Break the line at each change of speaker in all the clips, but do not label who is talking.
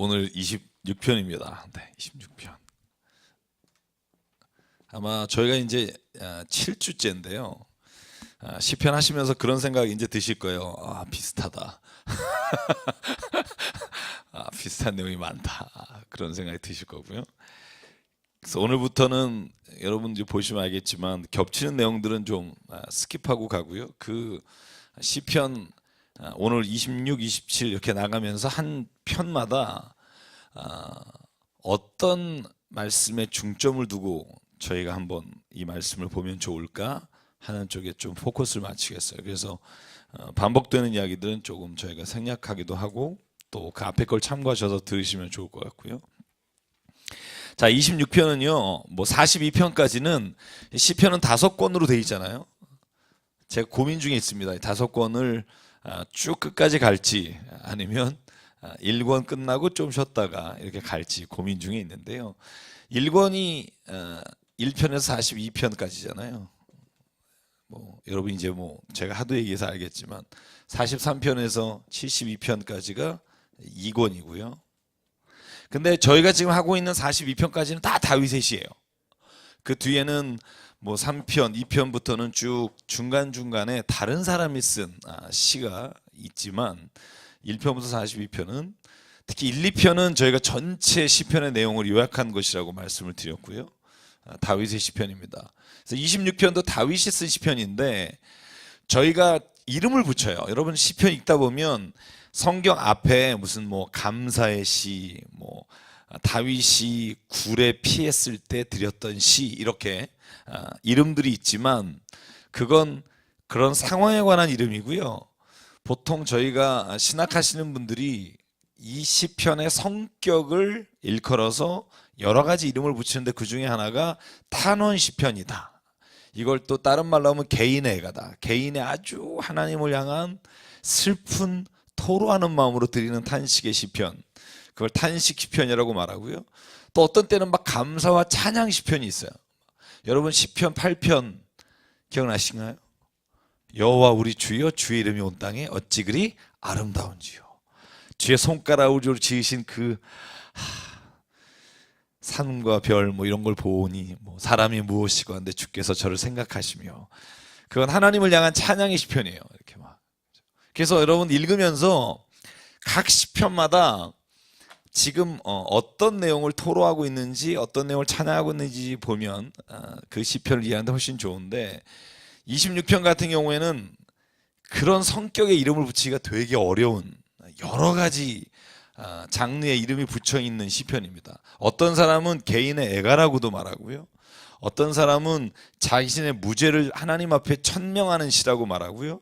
오늘 26편입니다. 네, 26편. 아마 저희가 이제 7주째인데요. 시편 하시면서 그런 생각이 이제 드실 거예요. 비슷하다. 비슷한 내용이 많다. 그런 생각이 드실 거고요. 그래서 오늘부터는 여러분 이제 보시면 알겠지만 겹치는 내용들은 좀 스킵하고 가고요. 그 시편 오늘 26, 27 이렇게 나가면서 한 편마다 어떤 말씀에 중점을 두고 저희가 한번 이 말씀을 보면 좋을까 하는 쪽에 좀 포커스를 맞추겠어요. 그래서 반복되는 이야기들은 조금 저희가 생략하기도 하고 또 그 앞에 걸 참고하셔서 들으시면 좋을 것 같고요. 자, 26편은요, 뭐 42편까지는 시편은 5권으로 돼 있잖아요. 제가 고민 중에 있습니다. 5권을 쭉 끝까지 갈지 아니면 1권 끝나고 좀 쉬었다가 이렇게 갈지 고민 중에 있는데요. 1권이 1편에서 42편까지잖아요. 뭐 여러분 이제 뭐 제가 하도 얘기해서 알겠지만 43편에서 72편까지가 2권이고요. 근데 저희가 지금 하고 있는 42편까지는 다 다윗의 시예요. 그 뒤에는 뭐 3편, 2편부터는 쭉 중간중간에 다른 사람이 쓴 시가 있지만 1편부터 42편은 특히 1, 2편은 저희가 전체 시편의 내용을 요약한 것이라고 말씀을 드렸고요. 다윗의 시편입니다. 그래서 26편도 다윗이 쓴 시편인데 저희가 이름을 붙여요. 여러분 시편 읽다 보면 성경 앞에 무슨 뭐 감사의 시, 뭐 다윗이 굴에 피했을 때 드렸던 시 이렇게 이름들이 있지만 그건 그런 상황에 관한 이름이고요. 보통 저희가 신학하시는 분들이 이 시편의 성격을 일컬어서 여러 가지 이름을 붙이는데 그 중에 하나가 탄원 시편이다. 이걸 또 다른 말로 하면 개인의 애가다. 개인의 아주 하나님을 향한 슬픈 토로하는 마음으로 드리는 탄식의 시편. 그걸 탄식 시편이라고 말하고요. 또 어떤 때는 막 감사와 찬양 시편이 있어요. 여러분 시편 8편 기억나신가요? 여호와 우리 주여 주의 이름이 온 땅에 어찌 그리 아름다운지요. 주의 손가락으로 지으신 그 산과 별 뭐 이런 걸 보니 뭐 사람이 무엇이고 한데 주께서 저를 생각하시며 그건 하나님을 향한 찬양의 시편이에요. 이렇게 막. 그래서 여러분 읽으면서 각 시편마다 지금 어떤 내용을 토로하고 있는지 어떤 내용을 찬양하고 있는지 보면 그 시편을 이해하는데 훨씬 좋은데 26편 같은 경우에는 그런 성격의 이름을 붙이기가 되게 어려운 여러 가지 장르의 이름이 붙여 있는 시편입니다. 어떤 사람은 개인의 애가라고도 말하고요. 어떤 사람은 자신의 무죄를 하나님 앞에 천명하는 시라고 말하고요.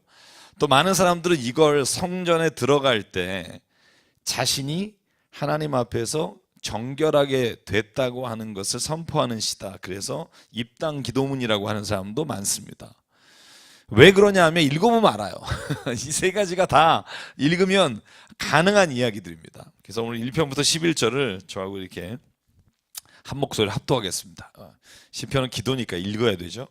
또 많은 사람들은 이걸 성전에 들어갈 때 자신이 하나님 앞에서 정결하게 됐다고 하는 것을 선포하는 시다. 그래서 입당 기도문이라고 하는 사람도 많습니다. 왜 그러냐 하면 읽어보면 알아요. 이 세 가지가 다 읽으면 가능한 이야기들입니다. 그래서 오늘 1편부터 11절을 저하고 이렇게 한 목소리를 합독하겠습니다. 시편은 기도니까 읽어야 되죠.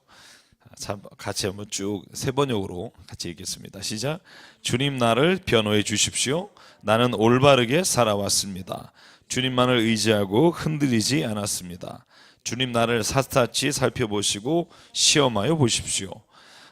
같이 한번 쭉 세 번역으로 같이 읽겠습니다. 시작. 주님 나를 변호해 주십시오. 나는 올바르게 살아왔습니다. 주님만을 의지하고 흔들리지 않았습니다. 주님 나를 샅샅이 살펴보시고 시험하여 보십시오.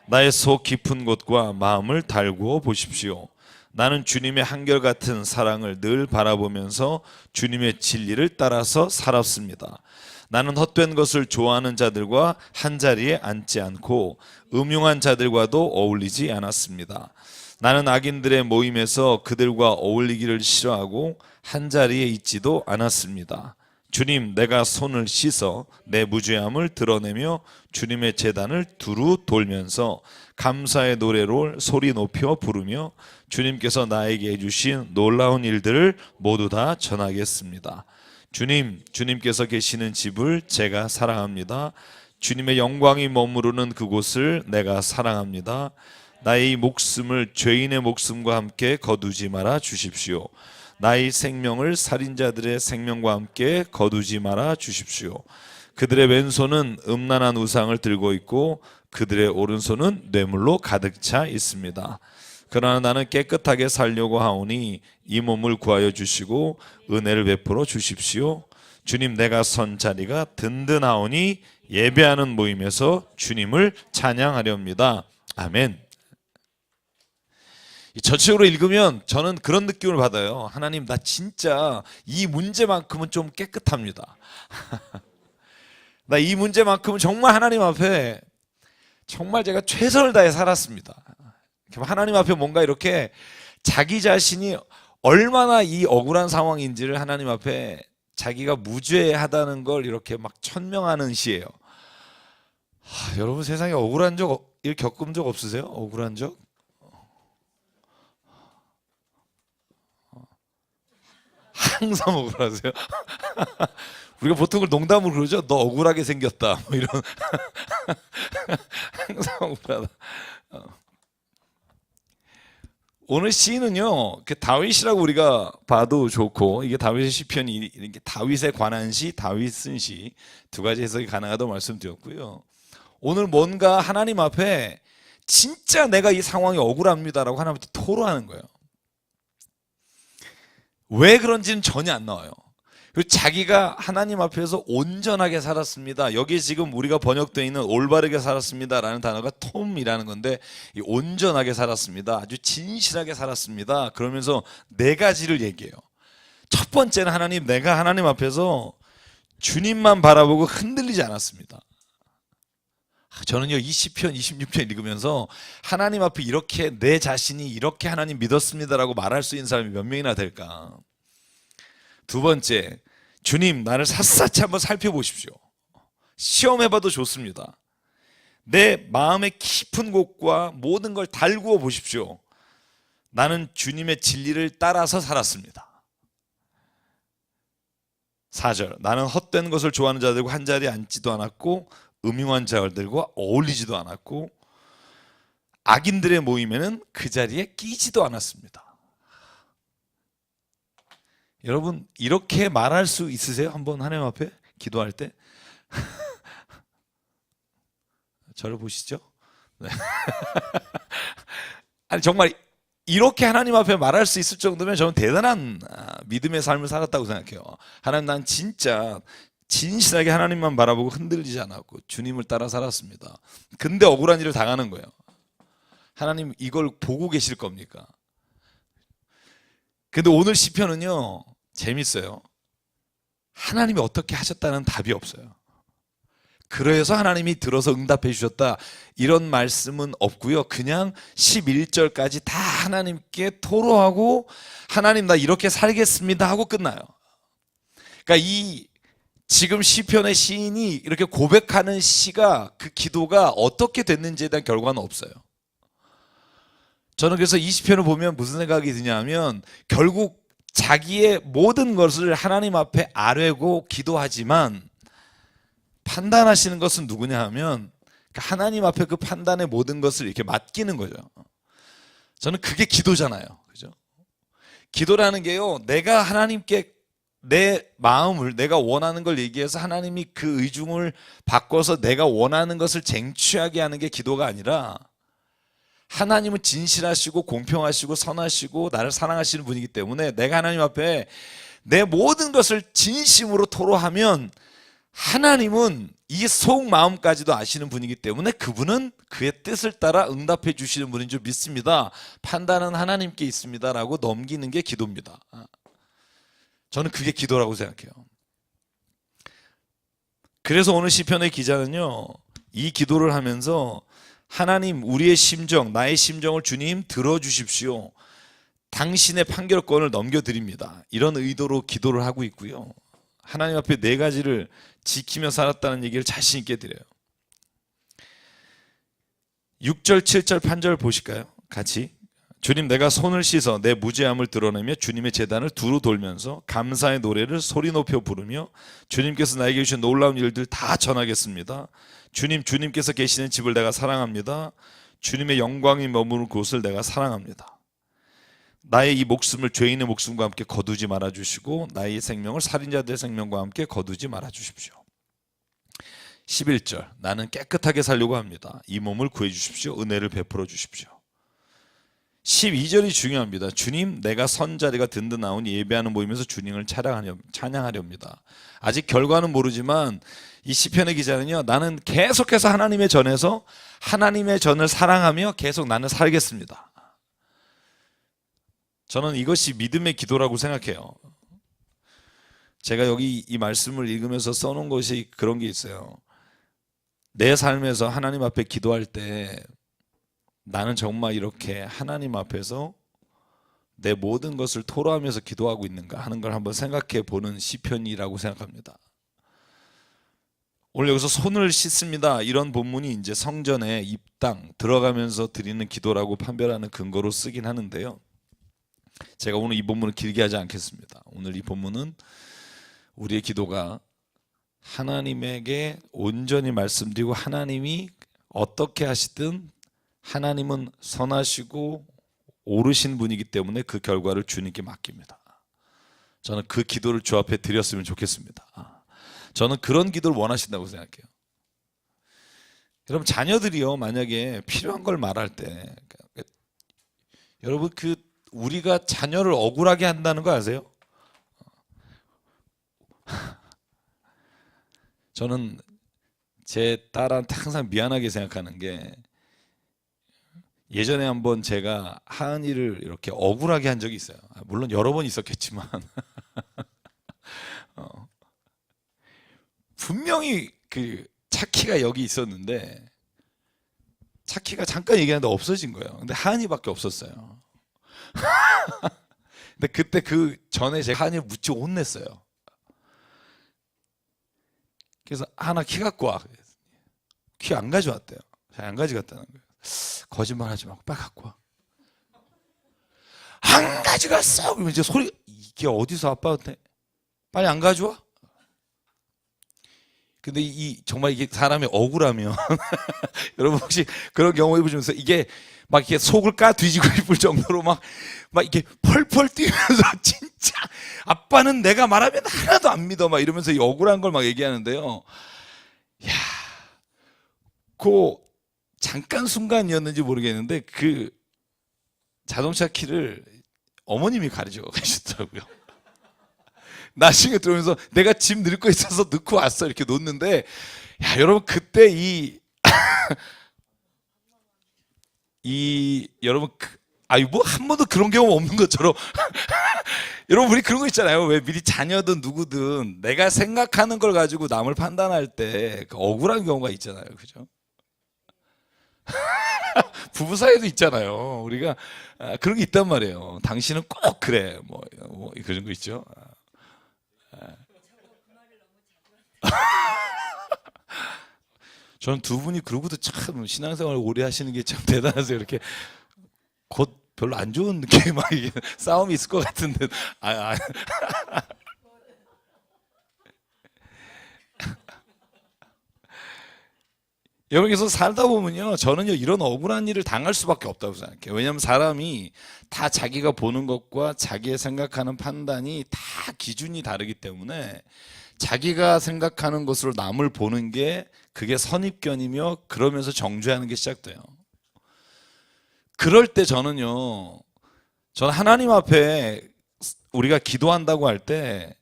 나의 속 깊은 곳과 마음을 달구어 보십시오. 나는 주님의 한결같은 사랑을 늘 바라보면서 주님의 진리를 따라서 살았습니다. 나는 헛된 것을 좋아하는 자들과 한자리에 앉지 않고 음흉한 자들과도 어울리지 않았습니다. 나는 악인들의 모임에서 그들과 어울리기를 싫어하고 한자리에 있지도 않았습니다. 주님, 내가 손을 씻어 내 무죄함을 드러내며 주님의 제단을 두루 돌면서 감사의 노래로 소리 높여 부르며 주님께서 나에게 해주신 놀라운 일들을 모두 다 전하겠습니다. 주님, 주님께서 계시는 집을 제가 사랑합니다. 주님의 영광이 머무르는 그곳을 내가 사랑합니다. 나의 목숨을 죄인의 목숨과 함께 거두지 말아 주십시오. 나의 생명을 살인자들의 생명과 함께 거두지 말아 주십시오. 그들의 왼손은 음란한 우상을 들고 있고 그들의 오른손은 뇌물로 가득 차 있습니다. 그러나 나는 깨끗하게 살려고 하오니 이 몸을 구하여 주시고 은혜를 베풀어 주십시오. 주님, 내가 선 자리가 든든하오니 예배하는 모임에서 주님을 찬양하렵니다. 아멘. 전체적으로 읽으면 저는 그런 느낌을 받아요. 하나님, 나 진짜 이 문제만큼은 좀 깨끗합니다. 나 이 문제만큼은 정말 하나님 앞에 정말 제가 최선을 다해 살았습니다. 하나님 앞에 뭔가 이렇게 자기 자신이 얼마나 이 억울한 상황인지를 하나님 앞에 자기가 무죄하다는 걸 이렇게 막 천명하는 시예요. 여러분, 세상에 억울한 적 겪은 적 없으세요? 억울한 적? 항상 억울하세요? 우리가 보통 그걸 농담으로 그러죠. 너 억울하게 생겼다. 뭐 이런. 항상 억울하다. 오늘 시는요, 다윗이라고 우리가 봐도 좋고, 이게 다윗의 시편이 이게 다윗에 관한 시, 다윗 쓴 시 두 가지 해석이 가능하다고 말씀드렸고요. 오늘 뭔가 하나님 앞에 진짜 내가 이 상황이 억울합니다라고 하나님한테 토로하는 거예요. 왜 그런지는 전혀 안 나와요. 그리고 자기가 하나님 앞에서 온전하게 살았습니다. 여기 지금 우리가 번역되어 있는 올바르게 살았습니다라는 단어가 톰이라는 건데, 이 온전하게 살았습니다. 아주 진실하게 살았습니다. 그러면서 네 가지를 얘기해요. 첫 번째는 하나님, 내가 하나님 앞에서 주님만 바라보고 흔들리지 않았습니다. 저는요, 이 시편 26편 읽으면서 하나님 앞에 이렇게 내 자신이 이렇게 하나님 믿었습니다라고 말할 수 있는 사람이 몇 명이나 될까? 두 번째, 주님, 나를 샅샅이 한번 살펴보십시오. 시험해봐도 좋습니다. 내 마음의 깊은 곳과 모든 걸 달구어 보십시오. 나는 주님의 진리를 따라서 살았습니다. 4절, 나는 헛된 것을 좋아하는 자들과 한자리에 앉지도 않았고 음흉한 자들과 어울리지도 않았고 악인들의 모임에는 그 자리에 끼지도 않았습니다. 여러분, 이렇게 말할 수 있으세요? 한번 하나님 앞에 기도할 때? 저를 보시죠? 네. 아니, 정말 이렇게 하나님 앞에 말할 수 있을 정도면 저는 대단한 믿음의 삶을 살았다고 생각해요. 하나님, 난 진짜 진실하게 하나님만 바라보고 흔들리지 않았고 주님을 따라 살았습니다. 근데 억울한 일을 당하는 거예요. 하나님, 이걸 보고 계실 겁니까? 근데 오늘 시편은요, 재밌어요. 하나님이 어떻게 하셨다는 답이 없어요. 그래서 하나님이 들어서 응답해 주셨다, 이런 말씀은 없고요. 그냥 11절까지 다 하나님께 토로하고 하나님, 나 이렇게 살겠습니다 하고 끝나요. 그러니까 이 지금 시편의 시인이 이렇게 고백하는 시가, 그 기도가 어떻게 됐는지에 대한 결과는 없어요. 저는 그래서 이 시편을 보면 무슨 생각이 드냐면, 결국 자기의 모든 것을 하나님 앞에 아뢰고 기도하지만 판단하시는 것은 누구냐 하면 하나님 앞에 그 판단의 모든 것을 이렇게 맡기는 거죠. 저는 그게 기도잖아요. 그죠? 기도라는 게요, 내가 하나님께 내 마음을, 내가 원하는 걸 얘기해서 하나님이 그 의중을 바꿔서 내가 원하는 것을 쟁취하게 하는 게 기도가 아니라, 하나님은 진실하시고 공평하시고 선하시고 나를 사랑하시는 분이기 때문에 내가 하나님 앞에 내 모든 것을 진심으로 토로하면 하나님은 이 속마음까지도 아시는 분이기 때문에 그분은 그의 뜻을 따라 응답해 주시는 분인 줄 믿습니다. 판단은 하나님께 있습니다 라고 넘기는 게 기도입니다. 저는 그게 기도라고 생각해요. 그래서 오늘 시편의 기자는요, 이 기도를 하면서 하나님, 우리의 심정, 나의 심정을 주님 들어주십시오. 당신의 판결권을 넘겨드립니다. 이런 의도로 기도를 하고 있고요. 하나님 앞에 네 가지를 지키며 살았다는 얘기를 자신 있게 드려요. 6절, 7절, 8절 보실까요? 같이. 주님, 내가 손을 씻어 내 무죄함을 드러내며 주님의 제단을 두루 돌면서 감사의 노래를 소리 높여 부르며 주님께서 나에게 주신 놀라운 일들 다 전하겠습니다. 주님, 주님께서 계시는 집을 내가 사랑합니다. 주님의 영광이 머무는 곳을 내가 사랑합니다. 나의 이 목숨을 죄인의 목숨과 함께 거두지 말아주시고 나의 생명을 살인자들의 생명과 함께 거두지 말아주십시오. 11절, 나는 깨끗하게 살려고 합니다. 이 몸을 구해주십시오. 은혜를 베풀어 주십시오. 12절이 중요합니다. 주님, 내가 선 자리가 든든하오니 예배하는 모임에서 주님을 찬양하렵니다. 아직 결과는 모르지만 이 시편의 기자는요, 나는 계속해서 하나님의 전에서 하나님의 전을 사랑하며 계속 나는 살겠습니다. 저는 이것이 믿음의 기도라고 생각해요. 제가 여기 이 말씀을 읽으면서 써놓은 것이 그런 게 있어요. 내 삶에서 하나님 앞에 기도할 때 나는 정말 이렇게 하나님 앞에서 내 모든 것을 토로하면서 기도하고 있는가 하는 걸 한번 생각해 보는 시편이라고 생각합니다. 오늘 여기서 손을 씻습니다. 이런 본문이 이제 성전에 입당 들어가면서 드리는 기도라고 판별하는 근거로 쓰긴 하는데요. 제가 오늘 이 본문을 길게 하지 않겠습니다. 오늘 이 본문은 우리의 기도가 하나님에게 온전히 말씀드리고 하나님이 어떻게 하시든 하나님은 선하시고 옳으신 분이기 때문에 그 결과를 주님께 맡깁니다. 저는 그 기도를 주 앞에 드렸으면 좋겠습니다. 저는 그런 기도를 원하신다고 생각해요. 여러분, 자녀들이요, 만약에 필요한 걸 말할 때, 여러분, 우리가 자녀를 억울하게 한다는 거 아세요? 저는 제 딸한테 항상 미안하게 생각하는 게, 예전에 한번 제가 하은이를 이렇게 억울하게 한 적이 있어요. 물론 여러 번 있었겠지만 분명히 그 차키가 여기 있었는데 차키가 잠깐 얘기하는데 없어진 거예요. 근데 하은이밖에 없었어요. 근데 그때 그 전에 제가 하은이를 무지 혼냈어요. 그래서 하나 키 갖고 와. 키 안 가져왔대요. 안 가져갔다는 거예요. 거짓말하지 말고 빨리 갖고 와. 안 가져갔어. 그러면 이제 소리, 이게 어디서 아빠한테 빨리 안 가져와? 근데 정말 이게 사람이 억울하면 여러분 혹시 그런 경험 해보시면서 이게 막 이렇게 속을 까 뒤지고 싶을 정도로 막 이렇게 펄펄 뛰면서 진짜 아빠는 내가 말하면 하나도 안 믿어 막 이러면서 이 억울한 걸 막 얘기하는데요. 야, 그 잠깐 순간이었는지 모르겠는데 그 자동차 키를 어머님이 가르쳐 가시더라고요. 나중에 들어오면서 내가 짐 넣을 거 있어서 넣고 왔어 이렇게 놓는데, 야 여러분 그때 여러분 뭐 한 번도 그런 경험 없는 것처럼 여러분 우리 그런 거 있잖아요. 왜 미리 자녀든 누구든 내가 생각하는 걸 가지고 남을 판단할 때 그 억울한 경우가 있잖아요, 그죠? 부부 사이도 있잖아요. 우리가 그런 게 있단 말이에요. 당신은 꼭 그래, 뭐 그런 거 있죠. 저는 두 분이 그러고도 참 신앙생활을 오래 하시는 게 참 대단하세요. 이렇게 곧 별로 안 좋은 느낌 막 싸움이 있을 것 같은데. 여기서 살다 보면요, 저는요 이런 억울한 일을 당할 수밖에 없다고 생각해요. 왜냐하면 사람이 다 자기가 보는 것과 자기의 생각하는 판단이 다 기준이 다르기 때문에 자기가 생각하는 것으로 남을 보는 게 그게 선입견이며 그러면서 정죄하는 게 시작돼요. 그럴 때 저는 하나님 앞에 우리가 기도한다고 할 때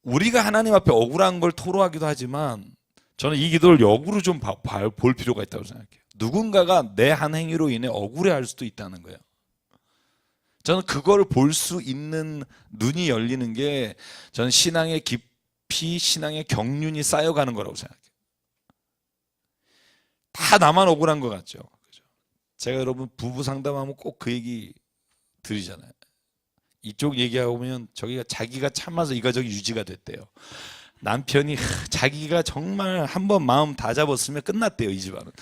우리가 하나님 앞에 억울한 걸 토로하기도 하지만 저는 이 기도를 역으로 좀 볼 필요가 있다고 생각해요. 누군가가 내 한 행위로 인해 억울해할 수도 있다는 거예요. 저는 그걸 볼 수 있는 눈이 열리는 게 저는 신앙의 깊이, 신앙의 경륜이 쌓여가는 거라고 생각해요. 다 나만 억울한 것 같죠. 제가 여러분 부부 상담하면 꼭 그 얘기 드리잖아요. 이쪽 얘기하면 저기가 자기가 참아서 이 가족이 유지가 됐대요. 남편이 자기가 정말 한번 마음 다 잡았으면 끝났대요, 이 집안은.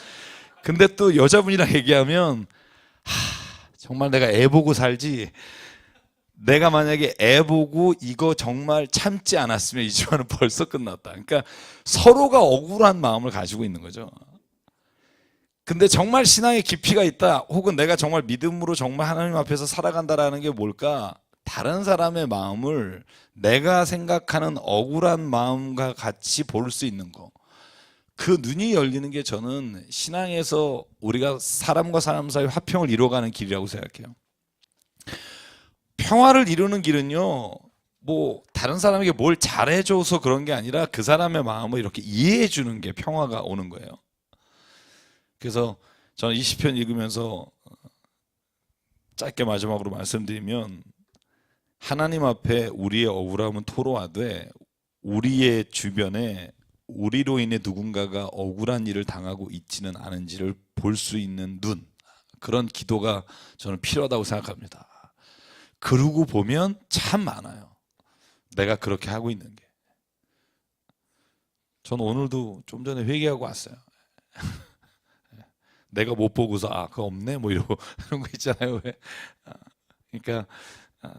근데 또 여자분이랑 얘기하면 정말 내가 애 보고 살지, 내가 만약에 애 보고 이거 정말 참지 않았으면 이 집안은 벌써 끝났다. 그러니까 서로가 억울한 마음을 가지고 있는 거죠. 근데 정말 신앙의 깊이가 있다, 혹은 내가 정말 믿음으로 정말 하나님 앞에서 살아간다라는 게 뭘까? 다른 사람의 마음을 내가 생각하는 억울한 마음과 같이 볼 수 있는 거. 그 눈이 열리는 게 저는 신앙에서 우리가 사람과 사람 사이 화평을 이루어가는 길이라고 생각해요. 평화를 이루는 길은요, 뭐 다른 사람에게 뭘 잘해줘서 그런 게 아니라 그 사람의 마음을 이렇게 이해해 주는 게 평화가 오는 거예요. 그래서 저는 이 시편 읽으면서 짧게 마지막으로 말씀드리면, 하나님 앞에 우리의 억울함은 토로하되 우리의 주변에 우리로 인해 누군가가 억울한 일을 당하고 있지는 않은지를 볼 수 있는 눈, 그런 기도가 저는 필요하다고 생각합니다. 그러고 보면 참 많아요, 내가 그렇게 하고 있는 게. 저는 오늘도 좀 전에 회개하고 왔어요. 내가 못 보고서 그거 없네 뭐 이러고 그런 거 있잖아요. 왜? 그러니까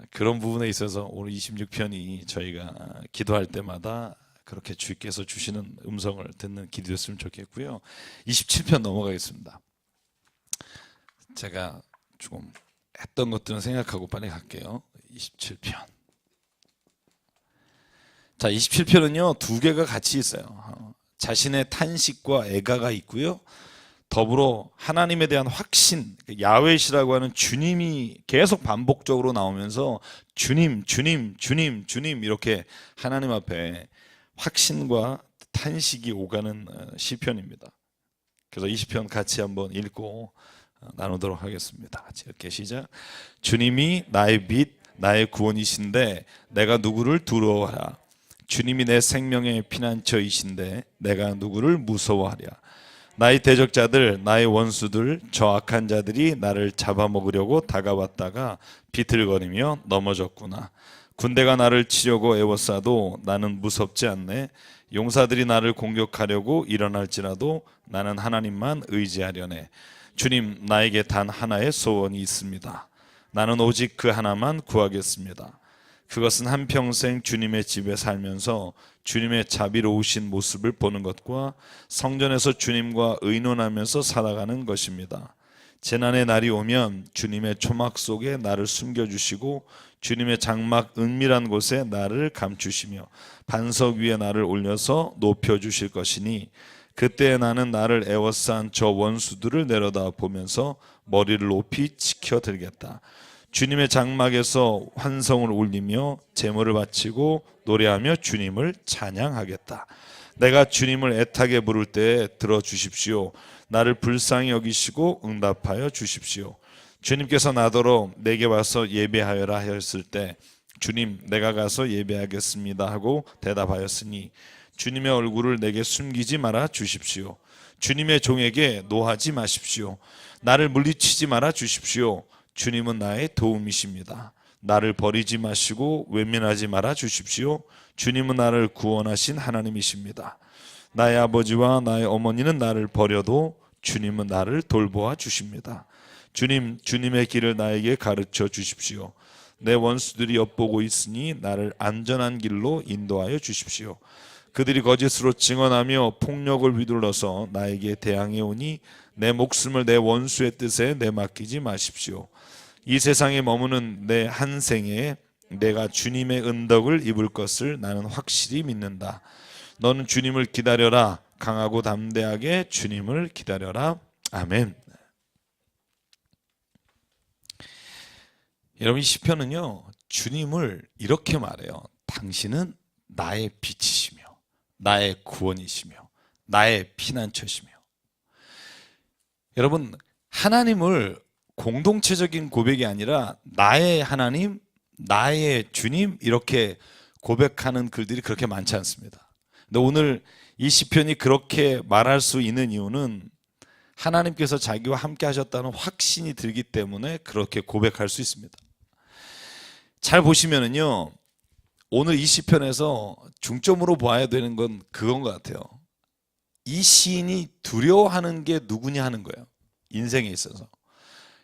그런 부분에 있어서 오늘 26편이 저희가 기도할 때마다 그렇게 주께서 주시는 음성을 듣는 길이 됐으면 좋겠고요. 27편 넘어가겠습니다. 제가 조금 했던 것들은 생각하고 빨리 갈게요. 27편. 자, 27편은요 두 개가 같이 있어요. 자신의 탄식과 애가가 있고요, 더불어 하나님에 대한 확신, 야훼시라고 하는 주님이 계속 반복적으로 나오면서 주님, 주님, 주님, 주님 이렇게 하나님 앞에 확신과 탄식이 오가는 시편입니다. 그래서 이 시편 같이 한번 읽고 나누도록 하겠습니다. 같이 이렇게 시작. 주님이 나의 빛, 나의 구원이신데 내가 누구를 두려워하랴. 주님이 내 생명의 피난처이신데 내가 누구를 무서워하랴. 나의 대적자들, 나의 원수들, 저 악한 자들이 나를 잡아먹으려고 다가왔다가 비틀거리며 넘어졌구나. 군대가 나를 치려고 애워싸도 나는 무섭지 않네. 용사들이 나를 공격하려고 일어날지라도 나는 하나님만 의지하려네. 주님, 나에게 단 하나의 소원이 있습니다. 나는 오직 그 하나만 구하겠습니다. 그것은 한평생 주님의 집에 살면서 주님의 자비로우신 모습을 보는 것과 성전에서 주님과 의논하면서 살아가는 것입니다. 재난의 날이 오면 주님의 초막 속에 나를 숨겨주시고 주님의 장막 은밀한 곳에 나를 감추시며 반석 위에 나를 올려서 높여주실 것이니 그때 나는 나를 애워싼 저 원수들을 내려다 보면서 머리를 높이 치켜들겠다. 주님의 장막에서 환성을 울리며 제물을 바치고 노래하며 주님을 찬양하겠다. 내가 주님을 애타게 부를 때에 들어주십시오. 나를 불쌍히 여기시고 응답하여 주십시오. 주님께서 나더러 내게 와서 예배하여라 하였을 때 주님, 내가 가서 예배하겠습니다 하고 대답하였으니 주님의 얼굴을 내게 숨기지 말아 주십시오. 주님의 종에게 노하지 마십시오. 나를 물리치지 말아 주십시오. 주님은 나의 도움이십니다. 나를 버리지 마시고 외면하지 말아 주십시오. 주님은 나를 구원하신 하나님이십니다. 나의 아버지와 나의 어머니는 나를 버려도 주님은 나를 돌보아 주십니다. 주님, 주님의 길을 나에게 가르쳐 주십시오. 내 원수들이 엿보고 있으니 나를 안전한 길로 인도하여 주십시오. 그들이 거짓으로 증언하며 폭력을 휘둘러서 나에게 대항해 오니 내 목숨을 내 원수의 뜻에 내맡기지 마십시오. 이 세상에 머무는 내 한 생에 내가 주님의 은덕을 입을 것을 나는 확실히 믿는다. 너는 주님을 기다려라. 강하고 담대하게 주님을 기다려라. 아멘. 여러분, 이 시편은요 주님을 이렇게 말해요. 당신은 나의 빛이시며 나의 구원이시며 나의 피난처시며. 여러분, 하나님을 공동체적인 고백이 아니라 나의 하나님, 나의 주님 이렇게 고백하는 글들이 그렇게 많지 않습니다. 근데 오늘 이 시편이 그렇게 말할 수 있는 이유는 하나님께서 자기와 함께 하셨다는 확신이 들기 때문에 그렇게 고백할 수 있습니다. 잘 보시면은요, 오늘 이 시편에서 중점으로 봐야 되는 건 그건 것 같아요. 이 시인이 두려워하는 게 누구냐 하는 거예요. 인생에 있어서.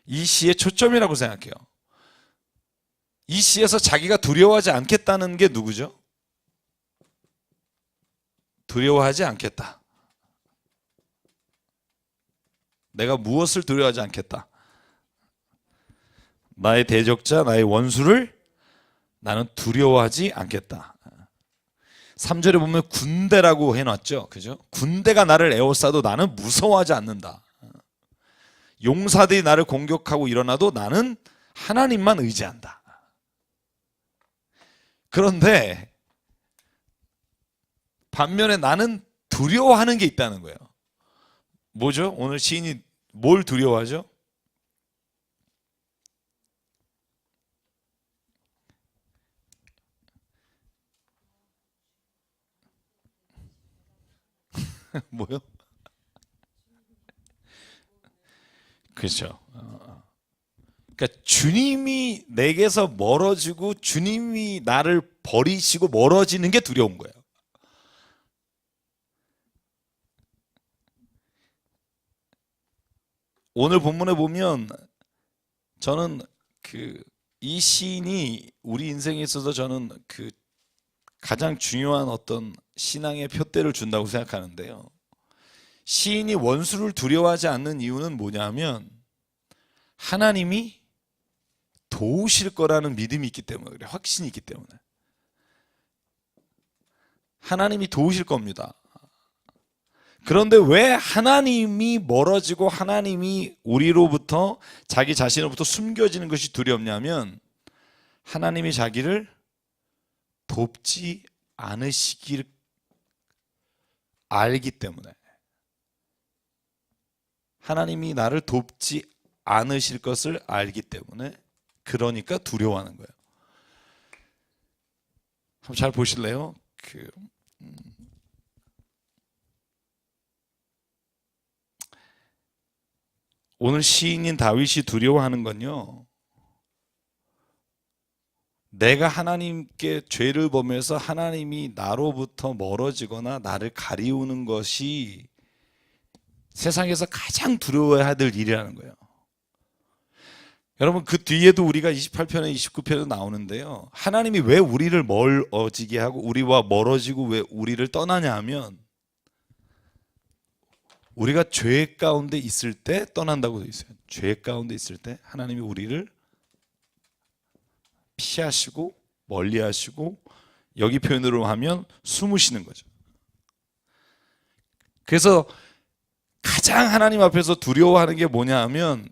이 시의 초점이라고 생각해요. 이 시에서 자기가 두려워하지 않겠다는 게 누구죠? 두려워하지 않겠다. 내가 무엇을 두려워하지 않겠다. 나의 대적자, 나의 원수를 나는 두려워하지 않겠다. 3절에 보면 군대라고 해놨죠. 그죠? 군대가 나를 에워싸도 나는 무서워하지 않는다. 용사들이 나를 공격하고 일어나도 나는 하나님만 의지한다. 그런데 반면에 나는 두려워하는 게 있다는 거예요. 뭐죠? 오늘 시인이 뭘 두려워하죠? 뭐요? 그렇죠. 그러니까 주님이 내게서 멀어지고 주님이 나를 버리시고 멀어지는 게 두려운 거예요. 오늘 본문에 보면 저는 이 시인이 우리 인생에 있어서 저는 가장 중요한 어떤 신앙의 표대를 준다고 생각하는데요. 시인이 원수를 두려워하지 않는 이유는 뭐냐면 하나님이 도우실 거라는 믿음이 있기 때문에 그래. 확신이 있기 때문에. 하나님이 도우실 겁니다. 그런데 왜 하나님이 멀어지고 하나님이 우리로부터 자기 자신으로부터 숨겨지는 것이 두렵냐면 하나님이 자기를 돕지 않으시길 알기 때문에. 하나님이 나를 돕지 않으실 것을 알기 때문에 그러니까 두려워하는 거예요. 한번 잘 보실래요? 오늘 시인인 다윗이 두려워하는 건요. 내가 하나님께 죄를 범해서 하나님이 나로부터 멀어지거나 나를 가리우는 것이 세상에서 가장 두려워해야 될 일이라는 거예요. 여러분 그 뒤에도 우리가 28편에 29편에 나오는데요. 하나님이 왜 우리를 멀어지게 하고 우리와 멀어지고 왜 우리를 떠나냐 하면 우리가 죄 가운데 있을 때 떠난다고 되어 있어요. 죄 가운데 있을 때 하나님이 우리를 피하시고 멀리하시고 여기 표현으로 하면 숨으시는 거죠. 그래서 가장 하나님 앞에서 두려워하는 게 뭐냐 하면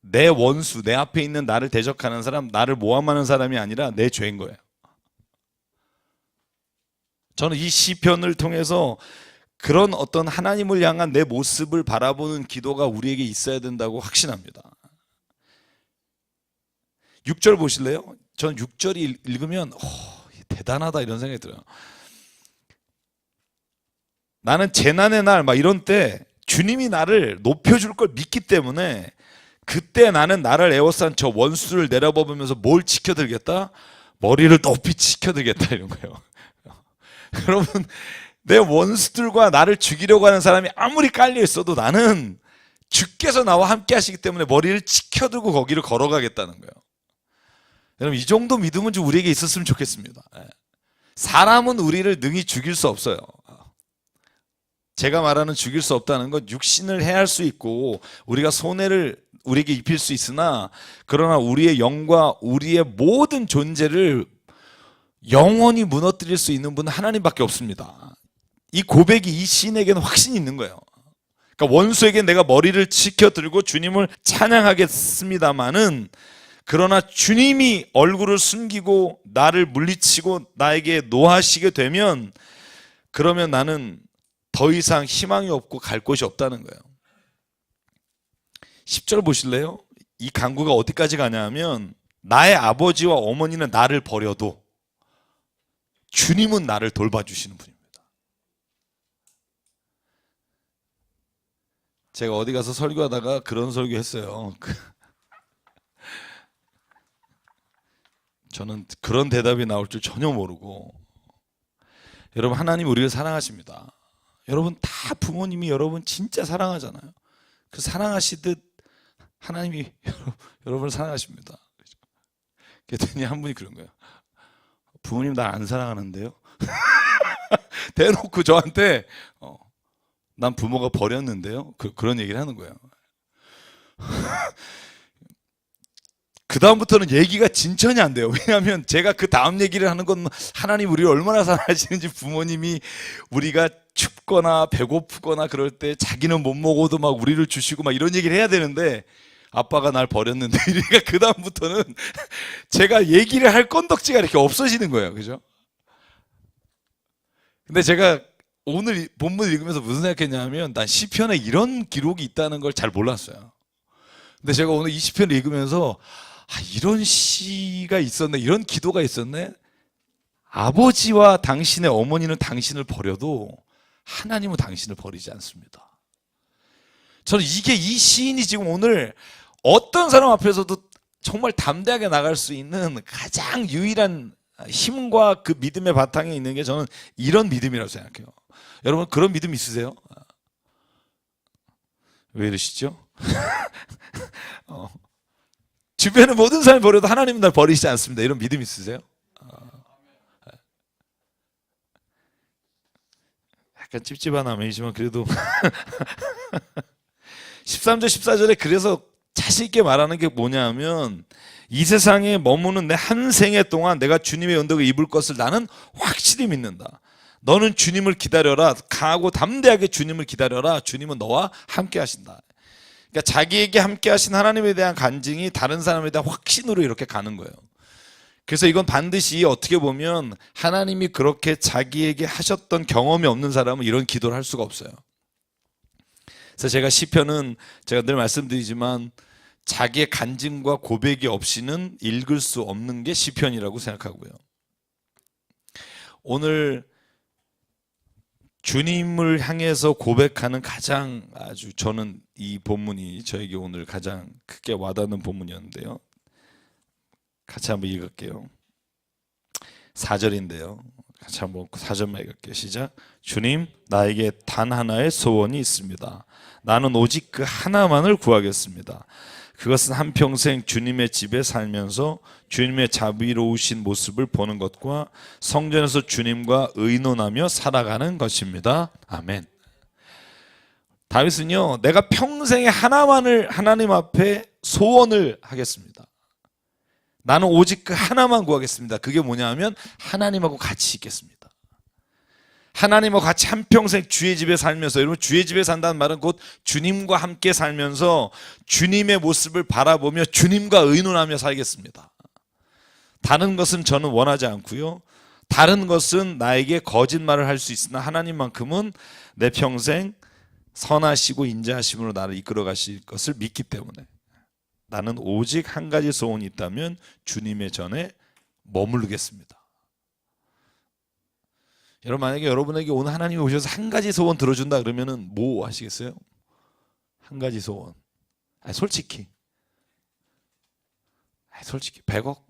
내 원수, 내 앞에 있는 나를 대적하는 사람, 나를 모함하는 사람이 아니라 내 죄인 거예요. 저는 이 시편을 통해서 그런 어떤 하나님을 향한 내 모습을 바라보는 기도가 우리에게 있어야 된다고 확신합니다. 6절 보실래요? 저는 6절이 읽으면 대단하다 이런 생각이 들어요. 나는 재난의 날 막 이런 때 주님이 나를 높여줄 걸 믿기 때문에 그때 나는 나를 에워싼 저 원수를 내려보면서 뭘 지켜들겠다? 머리를 높이 지켜들겠다 이런 거예요. 여러분 내 원수들과 나를 죽이려고 하는 사람이 아무리 깔려 있어도 나는 주께서 나와 함께 하시기 때문에 머리를 지켜들고 거기를 걸어가겠다는 거예요. 여러분 이 정도 믿음은 좀 우리에게 있었으면 좋겠습니다. 사람은 우리를 능히 죽일 수 없어요. 제가 말하는 죽일 수 없다는 건 육신을 해할 수 있고 우리가 손해를 우리에게 입힐 수 있으나 그러나 우리의 영과 우리의 모든 존재를 영원히 무너뜨릴 수 있는 분은 하나님밖에 없습니다. 이 고백이 이 시인에게는 확신이 있는 거예요. 그러니까 원수에게 내가 머리를 지켜들고 주님을 찬양하겠습니다마는 그러나 주님이 얼굴을 숨기고 나를 물리치고 나에게 노하시게 되면 그러면 나는 더 이상 희망이 없고 갈 곳이 없다는 거예요. 10절 보실래요? 이 간구가 어디까지 가냐 하면 나의 아버지와 어머니는 나를 버려도 주님은 나를 돌봐주시는 분입니다. 제가 어디 가서 설교하다가 그런 설교했어요. 저는 그런 대답이 나올 줄 전혀 모르고 여러분 하나님 우리를 사랑하십니다. 여러분 다 부모님이 여러분 진짜 사랑하잖아요. 그 사랑하시듯 하나님이 여러분을 사랑하십니다. 그랬더니 한 분이 그런 거예요. 부모님 나 안 사랑하는데요? 대놓고 저한테 난 부모가 버렸는데요? 그런 얘기를 하는 거예요. 그 다음부터는 얘기가 진전이 안 돼요. 왜냐하면 제가 그 다음 얘기를 하는 건 하나님 우리를 얼마나 사랑하시는지, 부모님이 우리가 춥거나 배고프거나 그럴 때 자기는 못 먹어도 막 우리를 주시고 막 이런 얘기를 해야 되는데, 아빠가 날 버렸는데 이러니까 그 다음부터는 제가 얘기를 할 건덕지가 이렇게 없어지는 거예요. 그죠? 근데 제가 오늘 본문 읽으면서 무슨 생각했냐면, 난 시편에 이런 기록이 있다는 걸 잘 몰랐어요. 근데 제가 오늘 이 시편을 읽으면서 이런 시가 있었네, 이런 기도가 있었네. 아버지와 당신의 어머니는 당신을 버려도 하나님은 당신을 버리지 않습니다. 저는 이게, 이 시인이 지금 오늘 어떤 사람 앞에서도 정말 담대하게 나갈 수 있는 가장 유일한 힘과 그 믿음의 바탕에 있는 게, 저는 이런 믿음이라고 생각해요. 여러분 그런 믿음 있으세요? 왜 이러시죠? 주변의 모든 사람이 버려도 하나님은 날 버리시지 않습니다. 이런 믿음 있으세요? 약간 찝찝한 아멘이지만 그래도 13절 14절에 그래서 자신 있게 말하는 게 뭐냐면, 이 세상에 머무는 내 한 생애 동안 내가 주님의 언덕을 입을 것을 나는 확실히 믿는다. 너는 주님을 기다려라. 강하고 담대하게 주님을 기다려라. 주님은 너와 함께 하신다. 그러니까 자기에게 함께 하신 하나님에 대한 간증이 다른 사람에 대한 확신으로 이렇게 가는 거예요. 그래서 이건 반드시 어떻게 보면 하나님이 그렇게 자기에게 하셨던 경험이 없는 사람은 이런 기도를 할 수가 없어요. 그래서 제가 시편은, 제가 늘 말씀드리지만 자기의 간증과 고백이 없이는 읽을 수 없는 게 시편이라고 생각하고요. 오늘 주님을 향해서 고백하는 가장 아주, 저는 이 본문이 저에게 오늘 가장 크게 와닿는 본문이었는데요. 같이 한번 읽을게요. 4절인데요. 같이 한번 4절만 읽을게요. 시작. 주님, 나에게 단 하나의 소원이 있습니다. 나는 오직 그 하나만을 구하겠습니다. 그것은 한평생 주님의 집에 살면서 주님의 자비로우신 모습을 보는 것과 성전에서 주님과 의논하며 살아가는 것입니다. 아멘. 다윗은요, 내가 평생에 하나만을 하나님 앞에 소원을 하겠습니다. 나는 오직 그 하나만 구하겠습니다. 그게 뭐냐 하면 하나님하고 같이 있겠습니다. 하나님과 같이 한평생 주의 집에 살면서, 여러분 주의 집에 산다는 말은 곧 주님과 함께 살면서 주님의 모습을 바라보며 주님과 의논하며 살겠습니다. 다른 것은 저는 원하지 않고요. 다른 것은 나에게 거짓말을 할 수 있으나 하나님만큼은 내 평생 선하시고 인자하심으로 나를 이끌어 가실 것을 믿기 때문에 나는 오직 한 가지 소원이 있다면 주님의 전에 머무르겠습니다. 여러분, 만약에 여러분에게 오늘 하나님이 오셔서 한 가지 소원 들어준다 그러면은 뭐 하시겠어요? 한 가지 소원. 솔직히 100억?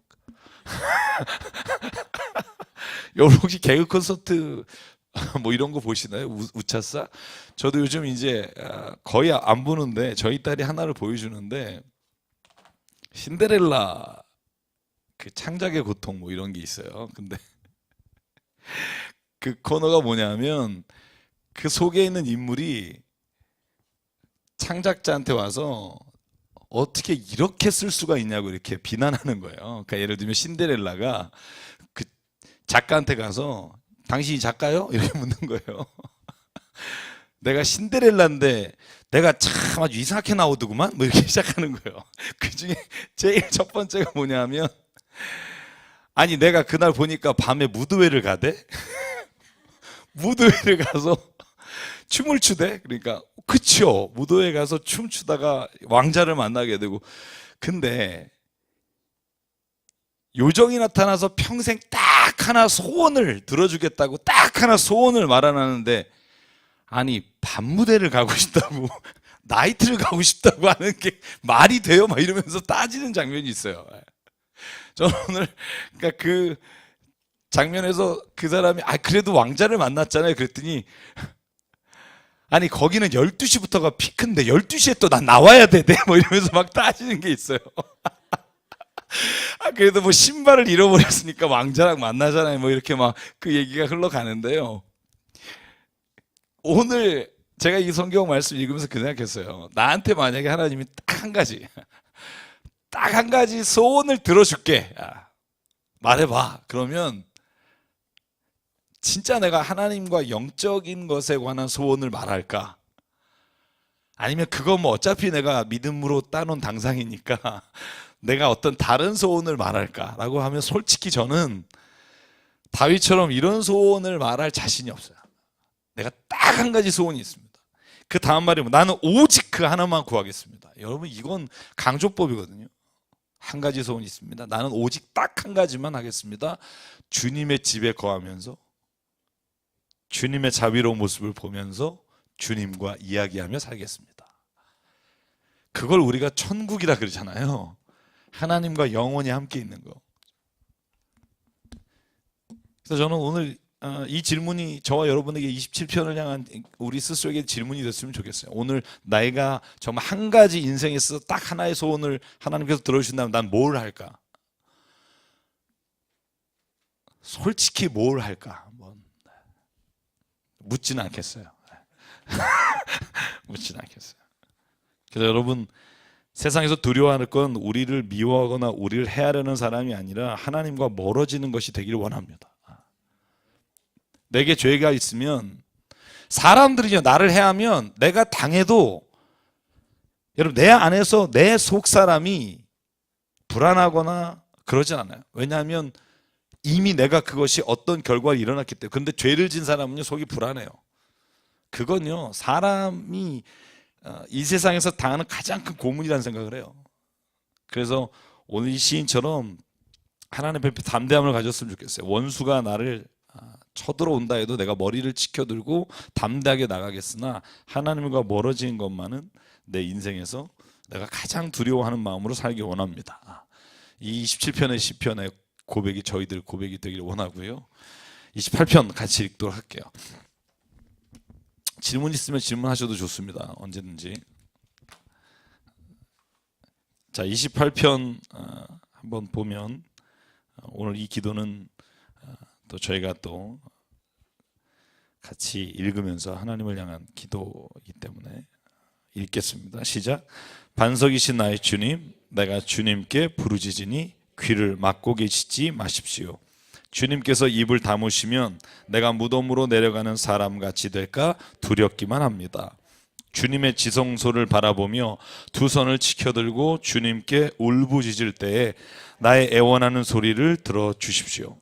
여러분 혹시 개그 콘서트 뭐 이런 거 보시나요? 우차싸? 저도 요즘 이제 거의 안 보는데 저희 딸이 하나를 보여주는데, 신데렐라 그 창작의 고통 뭐 이런 게 있어요. 근데 그 코너가 뭐냐면, 그 속에 있는 인물이 창작자한테 와서 어떻게 이렇게 쓸 수가 있냐고 이렇게 비난하는 거예요. 그러니까 예를 들면 신데렐라가 그 작가한테 가서 당신이 작가요? 이렇게 묻는 거예요. 내가 신데렐라인데 내가 참 아주 이상하게 나오더구만? 뭐 이렇게 시작하는 거예요. 그 중에 제일 첫 번째가 뭐냐면, 아니 내가 그날 보니까 밤에 무도회를 가대? 무도회를 가서 춤을 추대? 그러니까 그쵸, 무도회 가서 춤추다가 왕자를 만나게 되고, 근데 요정이 나타나서 평생 딱 하나 소원을 들어주겠다고 딱 하나 소원을 말하는데, 아니 밤무대를 가고 싶다고 나이트를 가고 싶다고 하는 게 말이 돼요? 막 이러면서 따지는 장면이 있어요. 저는 오늘 그러니까 그 장면에서 그 사람이 그래도 왕자를 만났잖아요. 그랬더니 아니 거기는 12시부터가 피크인데 12시에 또 난 나와야 돼. 뭐 이러면서 막 따지는 게 있어요. 그래도 뭐 신발을 잃어버렸으니까 왕자랑 만나잖아요. 뭐 이렇게 막 그 얘기가 흘러가는데요. 오늘 제가 이 성경 말씀 읽으면서 그 생각했어요. 나한테 만약에 하나님이 딱 한 가지, 딱 한 가지 소원을 들어줄게. 말해봐. 그러면 진짜 내가 하나님과 영적인 것에 관한 소원을 말할까? 아니면 그거 뭐 어차피 내가 믿음으로 따놓은 당상이니까 내가 어떤 다른 소원을 말할까? 라고 하면 솔직히 저는 다윗처럼 이런 소원을 말할 자신이 없어요. 내가 딱 한 가지 소원이 있습니다. 그 다음 말이 뭐 나는 오직 그 하나만 구하겠습니다. 여러분 이건 강조법이거든요. 한 가지 소원이 있습니다. 나는 오직 딱 한 가지만 하겠습니다. 주님의 집에 거하면서 주님의 자비로운 모습을 보면서 주님과 이야기하며 살겠습니다. 그걸 우리가 천국이라 그러잖아요. 하나님과 영원히 함께 있는 거. 그래서 저는 오늘 이 질문이 저와 여러분에게 27편을 향한 우리 스스로에게 질문이 됐으면 좋겠어요. 오늘 내가 정말 한 가지 인생에 있어서 딱 하나의 소원을 하나님께서 들어주신다면 난 뭘 할까? 솔직히 뭘 할까? 묻지는 않겠어요. 묻지는 않겠어요. 그래서 여러분 세상에서 두려워하는 건 우리를 미워하거나 우리를 해하려는 사람이 아니라 하나님과 멀어지는 것이 되기를 원합니다. 내게 죄가 있으면 사람들이 나를 해하면 내가 당해도 여러분 내 안에서 내 속사람이 불안하거나 그러진 않아요. 왜냐하면 이미 내가 그것이 어떤 결과가 일어났기 때문에. 그런데 죄를 진 사람은요 속이 불안해요. 그건요 사람이 이 세상에서 당하는 가장 큰 고문이라는 생각을 해요. 그래서 오늘 이 시인처럼 하나님 앞에 담대함을 가졌으면 좋겠어요. 원수가 나를 쳐들어온다 해도 내가 머리를 치켜들고 담대하게 나가겠으나 하나님과 멀어지는 것만은 내 인생에서 내가 가장 두려워하는 마음으로 살기 원합니다. 이 27편의 시편의 고백이 저희들 고백이 되기를 원하고요. 28편 같이 읽도록 할게요. 질문 있으면 질문하셔도 좋습니다. 언제든지. 자, 28편 한번 보면 오늘 이 기도는 또 저희가 또 같이 읽으면서 하나님을 향한 기도이기 때문에 읽겠습니다. 시작. 반석이신 나의 주님, 내가 주님께 부르짖으니 귀를 막고 계시지 마십시오. 주님께서 입을 다무시면 내가 무덤으로 내려가는 사람같이 될까 두렵기만 합니다. 주님의 지성소를 바라보며 두 손을 치켜들고 주님께 울부짖을 때에 나의 애원하는 소리를 들어주십시오.